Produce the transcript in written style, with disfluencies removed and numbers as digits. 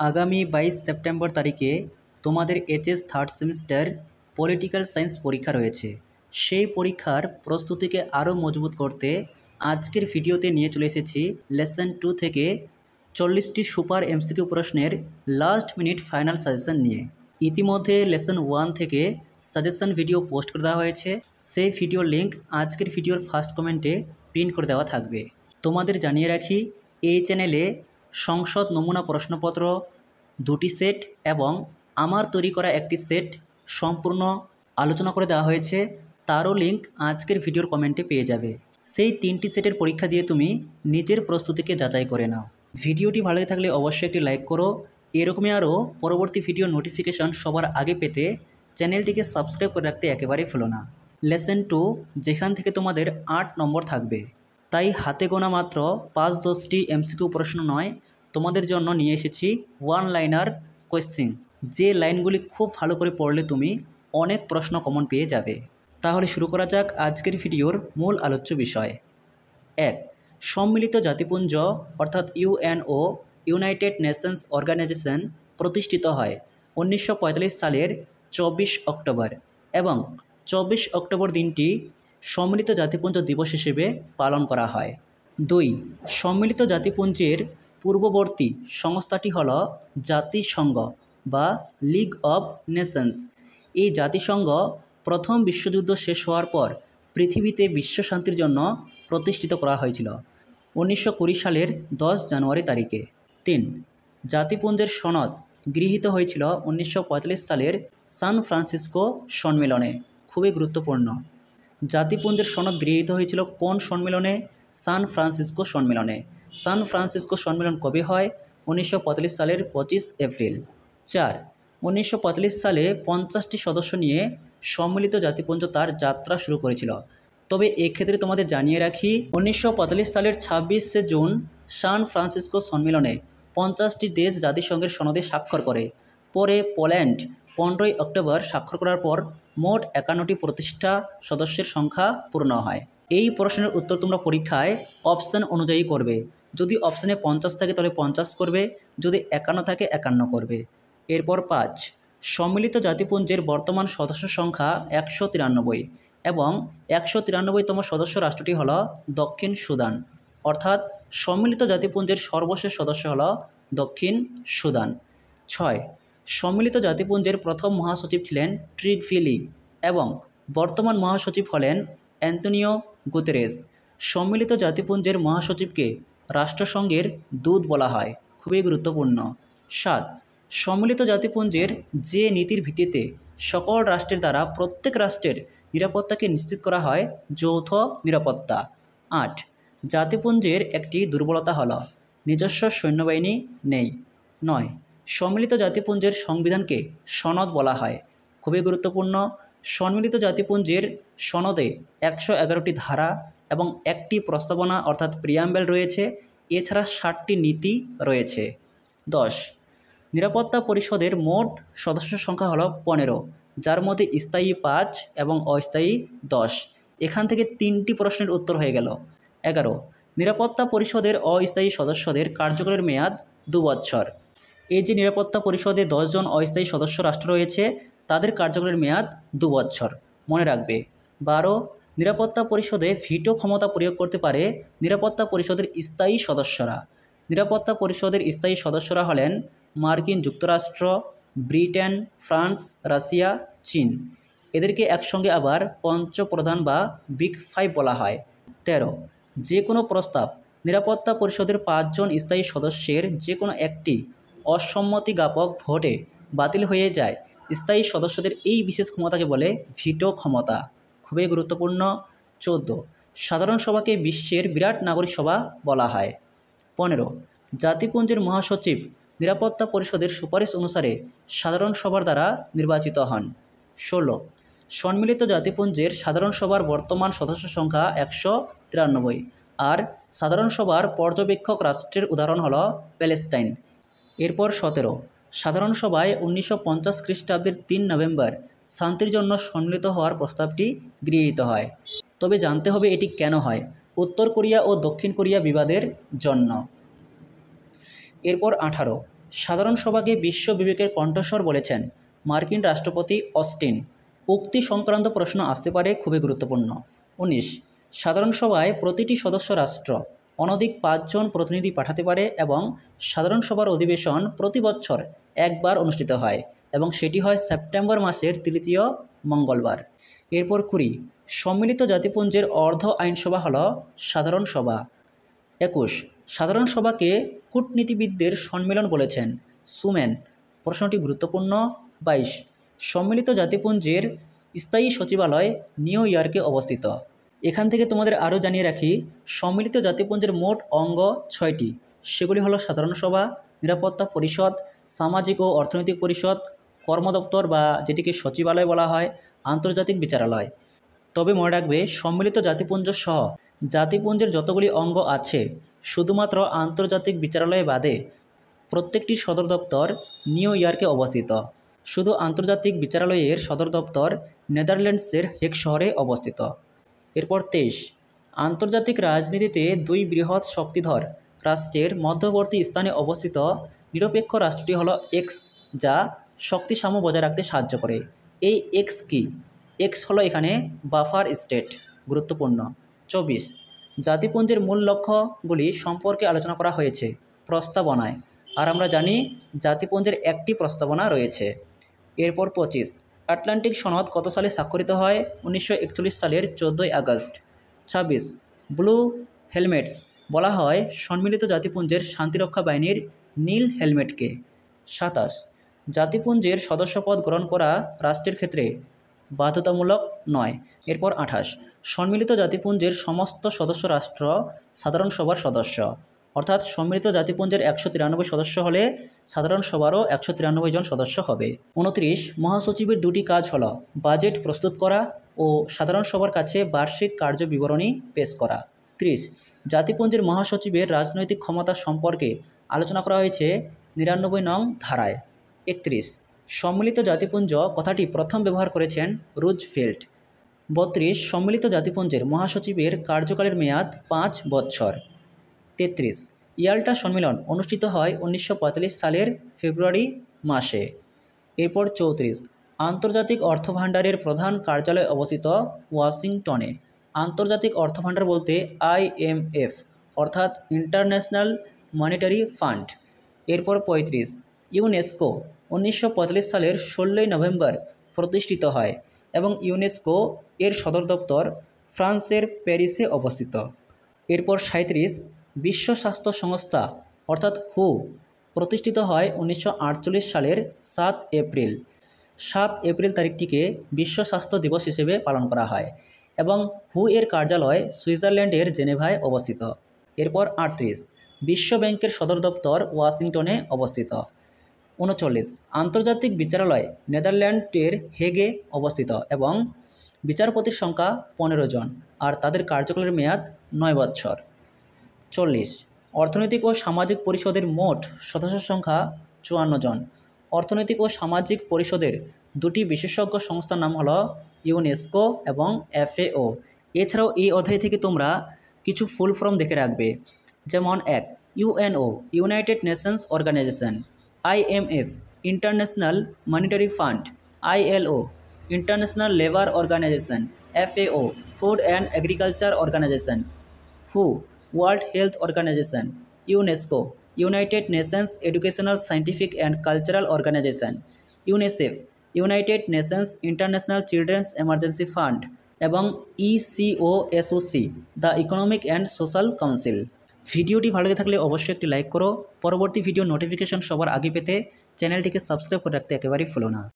আগামী 22 সেপ্টেম্বর তারিখে তোমাদের HS third semester political science পরীক্ষা রয়েছে। সেই পরীক্ষার প্রস্তুতিকে আরও মজবুত করতে আজকের ভিডিওতে নিয়ে চলে এসেছি লেসন 2 থেকে 40টি সুপার এমসিকিউ প্রশ্নের লাস্ট মিনিট ফাইনাল সাজেশন নিয়ে। ইতিমধ্যে লেসন 1 থেকে সাজেশন ভিডিও পোস্ট করে দেওয়া হয়েছে। সেই ভিডিওর লিঙ্ক আজকের ভিডিওর ফার্স্ট কমেন্টে পিন করে দেওয়া থাকবে। তোমাদের জানিয়ে রাখি, এই চ্যানেলে সংসদ নমুনা প্রশ্নপত্র 2টি সেট এবং আমার তৈরি করা একটি সেট সম্পূর্ণ আলোচনা করে দেওয়া হয়েছে। তারও লিঙ্ক আজকের ভিডিওর কমেন্টে পেয়ে যাবে। সেই 3টি সেটের পরীক্ষা দিয়ে তুমি নিজের প্রস্তুতিকে যাচাই করে নাও। ভিডিওটি ভালো লাগে থাকলে অবশ্যই একটি লাইক করো। এরকমই আরও পরবর্তী ভিডিও নোটিফিকেশন সবার আগে পেতে চ্যানেলটিকে সাবস্ক্রাইব করে রাখতে একেবারেই ভুলো না। লেসন 2, যেখান থেকে তোমাদের 8 নম্বর থাকবে, তাই হাতে গোনা মাত্র 5-10টি এমসিকিউ প্রশ্ন নয়, তোমাদের জন্য নিয়ে এসেছি ওয়ান লাইনার কোয়েশ্চেন, যে লাইনগুলি খুব ভালো করে পড়লে তুমি অনেক প্রশ্ন কমন পেয়ে যাবে। তাহলে শুরু করা যাক আজকের ভিডিওর মূল আলোচ্য বিষয়। 1. সম্মিলিত জাতিপুঞ্জ অর্থাৎ ইউএনও, ইউনাইটেড নেশনস অর্গানাইজেশন প্রতিষ্ঠিত হয় 1945 সালের 24 অক্টোবর এবং 24 অক্টোবর দিনটি সম্মিলিত জাতিপুঞ্জ দিবস হিসেবে পালন করা হয়। 2. সম্মিলিত জাতিপুঞ্জের পূর্ববর্তী সংস্থাটি হল জাতিসংঘ বা লিগ অব নেশনস। এই জাতিসংঘ প্রথম বিশ্বযুদ্ধ শেষ হওয়ার পর পৃথিবীতে বিশ্ব শান্তির জন্য প্রতিষ্ঠিত করা হয়েছিল 1920 সালের 10 জানুয়ারি তারিখে। 3. জাতিপুঞ্জের সনদ গৃহীত হয়েছিল 1945 সালের সান ফ্রান্সিসকো সম্মেলনে। খুবই গুরুত্বপূর্ণ। জাতিপুঞ্জের সনদ গৃহীত হয়েছিল কোন সম্মেলনে? সান ফ্রান্সিসকো সম্মেলনে। সান ফ্রান্সিসকো সম্মেলন কবে হয়? 1945 সালের 25 এপ্রিল। 4. 1945 সালে 50টি সদস্য নিয়ে সম্মিলিত জাতিপুঞ্জ তার যাত্রা শুরু করেছিল। তবে এক্ষেত্রে তোমাদের জানিয়ে রাখি, 1945 সালের 26শে জুন সান ফ্রান্সিসকো সম্মেলনে 50টি দেশ জাতিসংঘের সনদে স্বাক্ষর করে। পরে পোল্যান্ড 15ই অক্টোবর স্বাক্ষর করার পর মোট 51টি প্রতিষ্ঠা সদস্যের সংখ্যা পূর্ণ হয়। এই প্রশ্নের উত্তর তোমরা পরীক্ষায় অপশান অনুযায়ী করবে। যদি অপশানে 50 থাকে তাহলে 50 করবে, যদি 51 থাকে 51 করবে। এরপর 5. সম্মিলিত জাতিপুঞ্জের বর্তমান সদস্য সংখ্যা 193 এবং 193তম সদস্য রাষ্ট্রটি হল দক্ষিণ সুদান। অর্থাৎ সম্মিলিত জাতিপুঞ্জের সর্বশেষ সদস্য হল দক্ষিণ সুদান। 6. সম্মিলিত জাতিপুঞ্জের প্রথম মহাসচিব ছিলেন ট্রিগভিলি এবং বর্তমান মহাসচিব হলেন অ্যান্তোনিও গুতেরেস। সম্মিলিত জাতিপুঞ্জের মহাসচিবকে রাষ্ট্রসংঘের দূত বলা হয়। খুবই গুরুত্বপূর্ণ। 7. সম্মিলিত জাতিপুঞ্জের যে নীতির ভিত্তিতে সকল রাষ্ট্রের দ্বারা প্রত্যেক রাষ্ট্রের নিরাপত্তাকে নিশ্চিত করা হয়, যৌথ নিরাপত্তা। 8. জাতিপুঞ্জের একটি দুর্বলতা হল নিজস্ব সৈন্যবাহিনী নেই। 9. সম্মিলিত জাতিপুঞ্জের সংবিধানকে সনদ বলা হয়। খুবই গুরুত্বপূর্ণ। সম্মিলিত জাতিপুঞ্জের সনদে 111টি ধারা এবং একটি প্রস্তাবনা অর্থাৎ প্রিয়াম্বেল রয়েছে। এছাড়া 60টি নীতি রয়েছে। 10. নিরাপত্তা পরিষদের মোট সদস্য সংখ্যা হল 15, যার মধ্যে স্থায়ী 5 এবং অস্থায়ী 10। এখান থেকে 3টি প্রশ্নের উত্তর হয়ে গেল। 11. নিরাপত্তা পরিষদের অস্থায়ী সদস্যদের কার্যকালের মেয়াদ 2 বছর। এই যে নিরাপত্তা পরিষদে 10 জন অস্থায়ী সদস্য রাষ্ট্র রয়েছে, তাদের কার্যকালের মেয়াদ 2 বছর। মনে রাখবে। 12. নিরাপত্তা পরিষদে ভিটো ক্ষমতা প্রয়োগ করতে পারে নিরাপত্তা পরিষদের স্থায়ী সদস্যরা। নিরাপত্তা পরিষদের স্থায়ী সদস্যরা হলেন মার্কিন যুক্তরাষ্ট্র, ব্রিটেন, ফ্রান্স, রাশিয়া, চীন। এদেরকে একসঙ্গে আবার পঞ্চপ্রধান বা বিগ 5 বলা হয়। 13. যে কোনো প্রস্তাব নিরাপত্তা পরিষদের 5 জন স্থায়ী সদস্যের যে কোনো একটি অসম্মতি জ্ঞাপক ভোটে বাতিল হয়ে যায়, স্থায়ী সদস্যদের এই বিশেষ ক্ষমতাকে বলে ভিটো ক্ষমতা। খুবই গুরুত্বপূর্ণ। 14. সাধারণ সভাকে বিশ্বের বিরাট নাগরিক সভা বলা হয়। 15. জাতিপুঞ্জের মহাসচিব নিরাপত্তা পরিষদের সুপারিশ অনুসারে সাধারণ সভার দ্বারা নির্বাচিত হন। 16. সম্মিলিত জাতিপুঞ্জের সাধারণ সভার বর্তমান সদস্য সংখ্যা 193 আর সাধারণ সভার পর্যবেক্ষক রাষ্ট্রের উদাহরণ হল প্যালেস্টাইন। এরপর 17. সাধারণ সভায় 1950 খ্রিস্টাব্দের 3 নভেম্বর শান্তির জন্য সম্মিলিত হওয়ার প্রস্তাবটি গৃহীত হয়। তবে জানতে হবে এটি কেন হয়? উত্তর কোরিয়া ও দক্ষিণ কোরিয়া বিবাদের জন্য। এরপর 18. সাধারণ সভাকে বিশ্ব বিবেকের কণ্ঠস্বর বলেছেন মার্কিন রাষ্ট্রপতি অস্টিন। উক্তি সংক্রান্ত প্রশ্ন আসতে পারে, খুবই গুরুত্বপূর্ণ। 19 সাধারণ সভায় প্রতিটি সদস্য রাষ্ট্র অনধিক 5 জন প্রতিনিধি পাঠাতে পারে এবং সাধারণ সভার অধিবেশন প্রতি বছর একবার অনুষ্ঠিত হয় এবং সেটি হয় সেপ্টেম্বর মাসের তৃতীয় মঙ্গলবার। এরপর 20 সম্মিলিত জাতিপুঞ্জের অর্ধ আইনসভা হল সাধারণ সভা। 21 সাধারণ সভাকে কূটনীতিবিদদের সম্মেলন বলেছেন সুম্যান। প্রশ্নটি গুরুত্বপূর্ণ। 22 সম্মিলিত জাতিপুঞ্জের স্থায়ী সচিবালয় নিউ ইয়র্কে অবস্থিত। এখান থেকে তোমাদের আরও জানিয়ে রাখি, সম্মিলিত জাতিপুঞ্জের মোট অঙ্গ 6টি। সেগুলি হলো সাধারণ সভা, নিরাপত্তা পরিষদ, সামাজিক ও অর্থনৈতিক পরিষদ, কর্মদপ্তর বা যেটিকে সচিবালয় বলা হয়, আন্তর্জাতিক বিচারালয়। তবে মনে রাখবে, সম্মিলিত জাতিপুঞ্জ সহ জাতিপুঞ্জের যতগুলি অঙ্গ আছে, শুধুমাত্র আন্তর্জাতিক বিচারালয় বাদে প্রত্যেকটি সদর দপ্তর নিউ ইয়র্কে অবস্থিত। শুধু আন্তর্জাতিক বিচারালয়ের সদর দপ্তর নেদারল্যান্ডসের হেগ শহরে অবস্থিত। এরপর 23 আন্তর্জাতিক রাজনীতিতে দুই বৃহৎ শক্তিধর রাষ্ট্রের মধ্যবর্তী স্থানে অবস্থিত নিরপেক্ষ রাষ্ট্রটি হলো এক্স, যা শক্তি সাম্য বজায় রাখতে সাহায্য করে। এই এক্স কি? এক্স হলো এখানে বাফার স্টেট। গুরুত্বপূর্ণ। 24 জাতিপুঞ্জের মূল লক্ষ্যগুলি সম্পর্কে আলোচনা করা হয়েছে প্রস্তাবনায়, আর আমরা জানি জাতিপুঞ্জের একটি প্রস্তাবনা রয়েছে। এরপর 25 আটলান্টিক সনদ কত সালে স্বাক্ষরিত হয়? 1941 সালের 14 আগস্ট। 26 ব্লু হেলমেটস বলা হয় সম্মিলিত জাতিপুঞ্জের শান্তিরক্ষা বাহিনীর নীল হেলমেটকে। 27 জাতিপুঞ্জের সদস্যপদ গ্রহণ করা রাষ্ট্রের ক্ষেত্রে বাধ্যতামূলক নয়। এরপর 28 সম্মিলিত জাতিপুঞ্জের সমস্ত সদস্য রাষ্ট্র সাধারণ সভার সদস্য, অর্থাৎ সম্মিলিত জাতিপুঞ্জের 193 সদস্য হলে সাধারণ সভারও 193 জন সদস্য হবে। 29 মহাসচিবের দুটি কাজ হলো বাজেট প্রস্তুত করা ও সাধারণ সভার কাছে বার্ষিক কার্য বিবরণী পেশ করা। 30 জাতিপুঞ্জের মহাসচিবের রাজনৈতিক ক্ষমতা সম্পর্কে আলোচনা করা হয়েছে 99 নং ধারায়। 31 সম্মিলিত জাতিপুঞ্জ কথাটি প্রথম ব্যবহার করেছেন রুজভেল্ট। 32 সম্মিলিত জাতিপুঞ্জের মহাসচিবের কার্যকালের মেয়াদ 5 বছর। 33 ইয়াল্টা সম্মেলন অনুষ্ঠিত হয় 1945 সালের ফেব্রুয়ারি মাসে। এরপর 34 আন্তর্জাতিক অর্থভাণ্ডারের প্রধান কার্যালয় অবস্থিত ওয়াশিংটনে। আন্তর্জাতিক অর্থভাণ্ডার বলতে IMF, অর্থাৎ ইন্টারন্যাশনাল মনিটারি ফান্ড। এরপর 35 ইউনেস্কো 1945 সালের 16 নভেম্বর প্রতিষ্ঠিত হয় এবং ইউনেস্কো এর সদর দপ্তর ফ্রান্সের প্যারিসে অবস্থিত। এরপর 37 বিশ্ব স্বাস্থ্য সংস্থা অর্থাৎ হু প্রতিষ্ঠিত হয় 1948 সালের 7 এপ্রিল। 7 এপ্রিল তারিখটিকে বিশ্ব স্বাস্থ্য দিবস হিসেবে পালন করা হয় এবং হু এর কার্যালয় সুইজারল্যান্ডের জেনেভায় অবস্থিত। এরপর 38 বিশ্ব ব্যাংকের সদর দপ্তর ওয়াশিংটনে অবস্থিত। 39 আন্তর্জাতিক বিচারালয় নেদারল্যান্ডের হেগে অবস্থিত এবং বিচারপতির সংখ্যা 15 জন, আর তাদের কার্যকালের মেয়াদ 9 বছর। 40 অর্থনৈতিক ও সামাজিক পরিষদের মোট সদস্য সংখ্যা 54 জন। অর্থনৈতিক ও সামাজিক পরিষদের দুটি বিশেষজ্ঞ সংস্থার নাম হলো ইউনেস্কো এবং FAO। এছাড়াও এই অধ্যায় থেকে তোমরা কিছু ফুল ফর্ম দেখে রাখবে, যেমন 1 UNO United Nations Organisation, IMF International Monetary Fund, ILO International Labour Organisation, FAO Food and Agriculture Organisation, হু World Health Organisation, UNESCO United Nations Educational Scientific and Cultural Organisation, UNICEF United Nations International Children's Emergency Fund এবং ECOSOC the Economic and Social Council. ভিডিওটি ভালো লেগে থাকলে অবশ্যই একটি like করো। পরবর্তী ভিডিও নোটিফিকেশন সবার আগে পেতে চ্যানেলটিকে সাবস্ক্রাইব করে রাখতে একেবারেই ভুলো না।